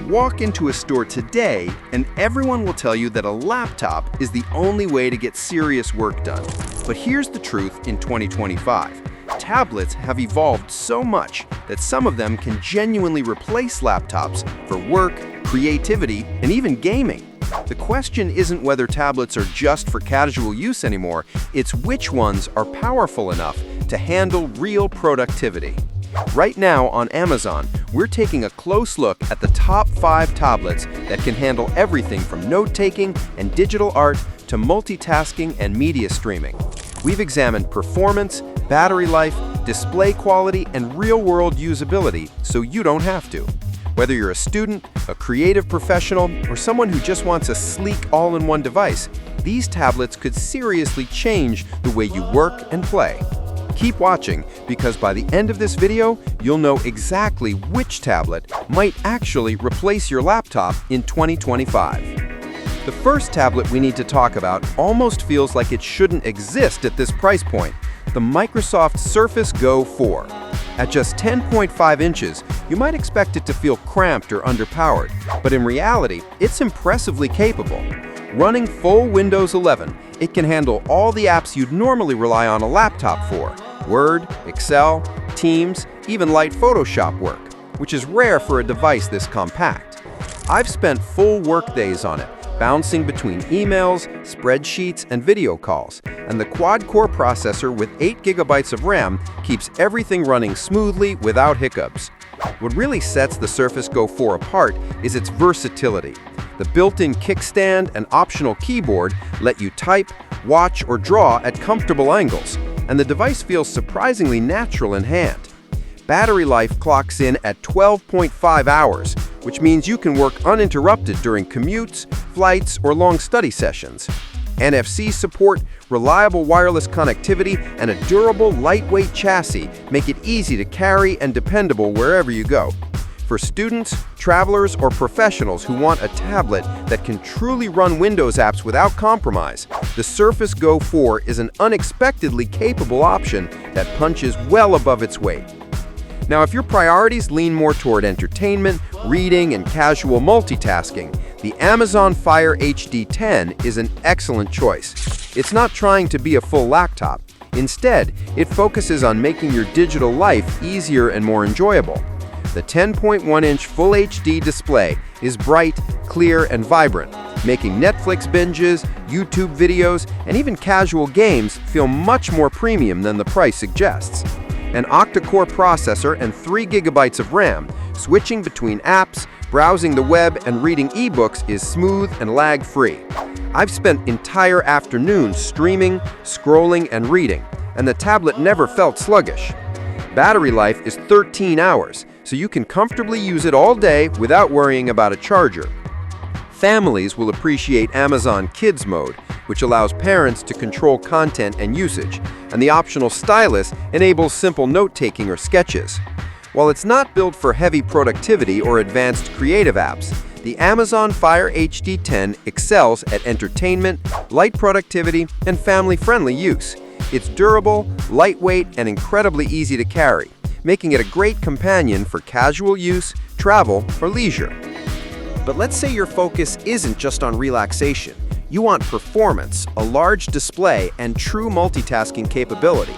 Walk into a store today and everyone will tell you that a laptop is the only way to get serious work done. But here's the truth in 2025. Tablets have evolved so much that some of them can genuinely replace laptops for work, creativity, and even gaming. The question isn't whether tablets are just for casual use anymore, it's which ones are powerful enough to handle real productivity. Right now on Amazon, we're taking a close look at the top 5 tablets that can handle everything from note-taking and digital art to multitasking and media streaming. We've examined performance, battery life, display quality, and real-world usability so you don't have to. Whether you're a student, a creative professional, or someone who just wants a sleek all-in-one device, these tablets could seriously change the way you work and play. Keep watching, because by the end of this video, you'll know exactly which tablet might actually replace your laptop in 2025. The first tablet we need to talk about almost feels like it shouldn't exist at this price point: the Microsoft Surface Go 4. At just 10.5 inches, you might expect it to feel cramped or underpowered, but in reality, it's impressively capable. Running full Windows 11, it can handle all the apps you'd normally rely on a laptop for: Word, Excel, Teams, even light Photoshop work, which is rare for a device this compact. I've spent full work days on it, bouncing between emails, spreadsheets, and video calls, and the quad-core processor with 8 GB of RAM keeps everything running smoothly without hiccups. What really sets the Surface Go 4 apart is its versatility. The built-in kickstand and optional keyboard let you type, watch, or draw at comfortable angles, and the device feels surprisingly natural in hand. Battery life clocks in at 12.5 hours, which means you can work uninterrupted during commutes, flights, or long study sessions. NFC support, reliable wireless connectivity, and a durable, lightweight chassis make it easy to carry and dependable wherever you go. For students, travelers, or professionals who want a tablet that can truly run Windows apps without compromise, the Surface Go 4 is an unexpectedly capable option that punches well above its weight. Now, if your priorities lean more toward entertainment, reading, and casual multitasking, the Amazon Fire HD 10 is an excellent choice. It's not trying to be a full laptop. Instead, it focuses on making your digital life easier and more enjoyable. The 10.1-inch Full HD display is bright, clear, and vibrant, making Netflix binges, YouTube videos, and even casual games feel much more premium than the price suggests. An octa-core processor and 3 GB of RAM, switching between apps, browsing the web, and reading ebooks is smooth and lag-free. I've spent entire afternoons streaming, scrolling, and reading, and the tablet never felt sluggish. Battery life is 13 hours, so you can comfortably use it all day without worrying about a charger. Families will appreciate Amazon Kids Mode, which allows parents to control content and usage, and the optional stylus enables simple note-taking or sketches. While it's not built for heavy productivity or advanced creative apps, the Amazon Fire HD 10 excels at entertainment, light productivity, and family-friendly use. It's durable, lightweight, and incredibly easy to carry, making it a great companion for casual use, travel, or leisure. But let's say your focus isn't just on relaxation. You want performance, a large display, and true multitasking capability.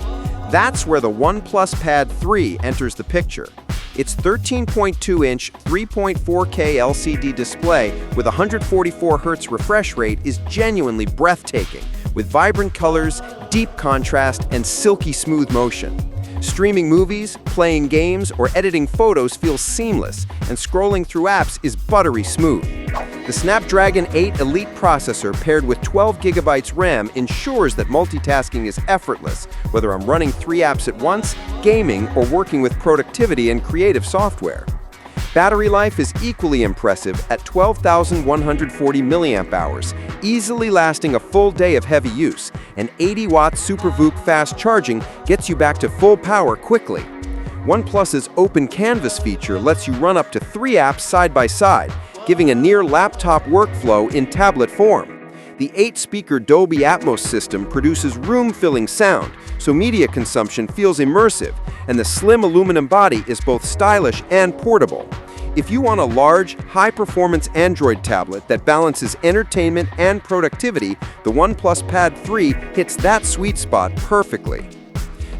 That's where the OnePlus Pad 3 enters the picture. Its 13.2-inch 3.4K LCD display with 144 Hz refresh rate is genuinely breathtaking, with vibrant colors, deep contrast, and silky smooth motion. Streaming movies, playing games, or editing photos feels seamless, and scrolling through apps is buttery smooth. The Snapdragon 8 Elite processor paired with 12 GB RAM ensures that multitasking is effortless, whether I'm running 3 apps at once, gaming, or working with productivity and creative software. Battery life is equally impressive at 12,140 mAh, easily lasting a full day of heavy use, and 80-watt SuperVOOC fast charging gets you back to full power quickly. OnePlus's Open Canvas feature lets you run up to 3 apps side by side, giving a near laptop workflow in tablet form. The 8-speaker Dolby Atmos system produces room-filling sound, so media consumption feels immersive, and the slim aluminum body is both stylish and portable. If you want a large, high-performance Android tablet that balances entertainment and productivity, the OnePlus Pad 3 hits that sweet spot perfectly.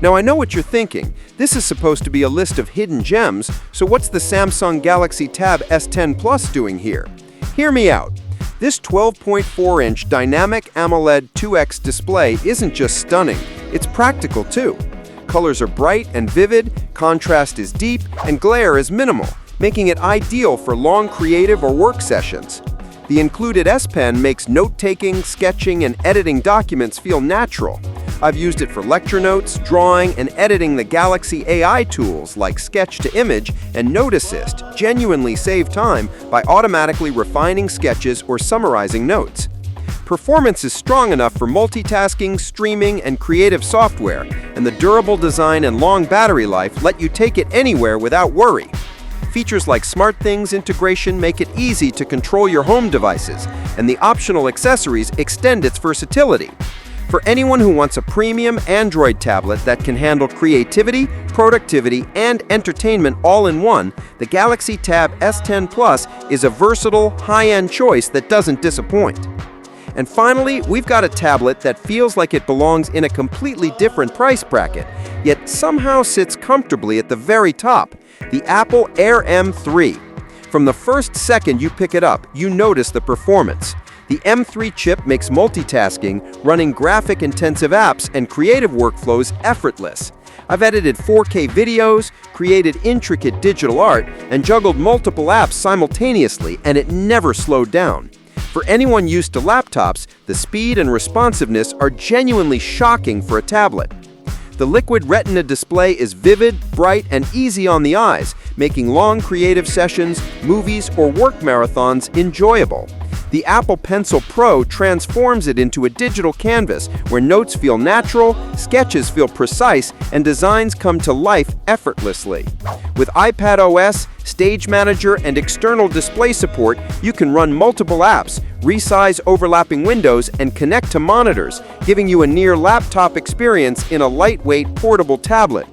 Now I know what you're thinking. This is supposed to be a list of hidden gems, so what's the Samsung Galaxy Tab S10 Plus doing here? Hear me out. This 12.4-inch dynamic AMOLED 2X display isn't just stunning, it's practical too. Colors are bright and vivid, contrast is deep, and glare is minimal, making it ideal for long creative or work sessions. The included S Pen makes note-taking, sketching, and editing documents feel natural. I've used it for lecture notes, drawing, and editing. The Galaxy AI tools like Sketch to Image and Note Assist genuinely save time by automatically refining sketches or summarizing notes. Performance is strong enough for multitasking, streaming, and creative software, and the durable design and long battery life let you take it anywhere without worry. Features like SmartThings integration make it easy to control your home devices, and the optional accessories extend its versatility. For anyone who wants a premium Android tablet that can handle creativity, productivity, and entertainment all in one, the Galaxy Tab S10 Plus is a versatile, high-end choice that doesn't disappoint. And finally, we've got a tablet that feels like it belongs in a completely different price bracket, yet somehow sits comfortably at the very top, the Apple Air M3. From the first second you pick it up, you notice the performance. The M3 chip makes multitasking, running graphic-intensive apps, and creative workflows effortless. I've edited 4K videos, created intricate digital art, and juggled multiple apps simultaneously, and it never slowed down. For anyone used to laptops, the speed and responsiveness are genuinely shocking for a tablet. The Liquid Retina display is vivid, bright, and easy on the eyes, making long creative sessions, movies, or work marathons enjoyable. The Apple Pencil Pro transforms it into a digital canvas where notes feel natural, sketches feel precise, and designs come to life effortlessly. With iPadOS, Stage Manager, and external display support, you can run multiple apps, resize overlapping windows, and connect to monitors, giving you a near laptop experience in a lightweight, portable tablet.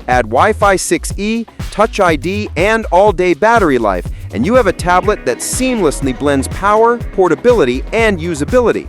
Add Wi-Fi 6E, Touch ID, and all-day battery life, and you have a tablet that seamlessly blends power, portability, and usability.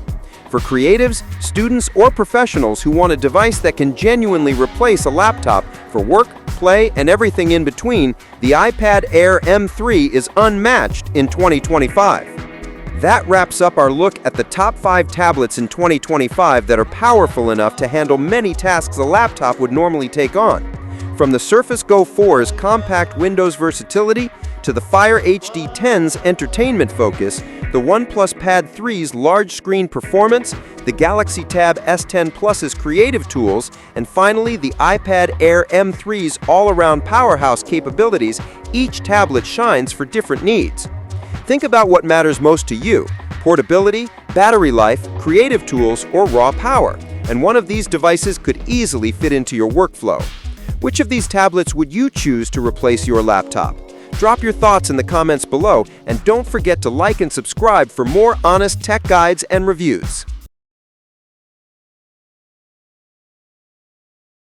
For creatives, students, or professionals who want a device that can genuinely replace a laptop for work, play, and everything in between, the iPad Air M3 is unmatched in 2025. That wraps up our look at the top 5 tablets in 2025 that are powerful enough to handle many tasks a laptop would normally take on. From the Surface Go 4's compact Windows versatility to the Fire HD 10's entertainment focus, the OnePlus Pad 3's large screen performance, the Galaxy Tab S10 Plus's creative tools, and finally the iPad Air M3's all-around powerhouse capabilities, each tablet shines for different needs. Think about what matters most to you: portability, battery life, creative tools, or raw power, and one of these devices could easily fit into your workflow. Which of these tablets would you choose to replace your laptop? Drop your thoughts in the comments below, and don't forget to like and subscribe for more honest tech guides and reviews.